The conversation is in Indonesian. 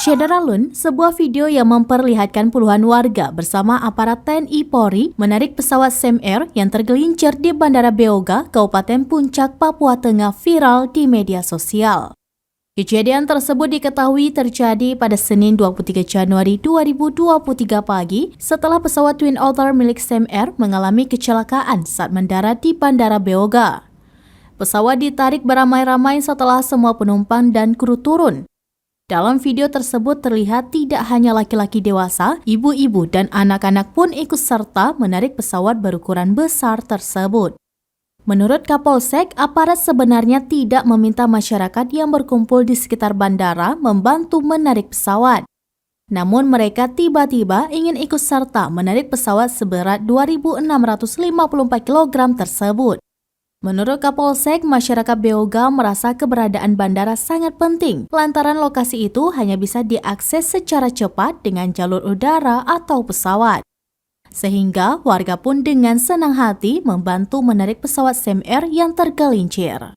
Syedaralun, sebuah video yang memperlihatkan puluhan warga bersama aparat TNI Polri menarik pesawat Sam Air yang tergelincir di Bandara Beoga, Kabupaten Puncak, Papua Tengah viral di media sosial. Kejadian tersebut diketahui terjadi pada Senin 23 Januari 2023 pagi setelah pesawat Twin Otter milik Sam Air mengalami kecelakaan saat mendarat di Bandara Beoga. Pesawat ditarik beramai-ramai setelah semua penumpang dan kru turun. Dalam video tersebut terlihat tidak hanya laki-laki dewasa, ibu-ibu dan anak-anak pun ikut serta menarik pesawat berukuran besar tersebut. Menurut Kapolsek, aparat sebenarnya tidak meminta masyarakat yang berkumpul di sekitar bandara membantu menarik pesawat. Namun mereka tiba-tiba ingin ikut serta menarik pesawat seberat 2.654 kg tersebut. Menurut Kapolsek, masyarakat Beoga merasa keberadaan bandara sangat penting lantaran lokasi itu hanya bisa diakses secara cepat dengan jalur udara atau pesawat. Sehingga warga pun dengan senang hati membantu menarik pesawat Sam Air yang tergelincir.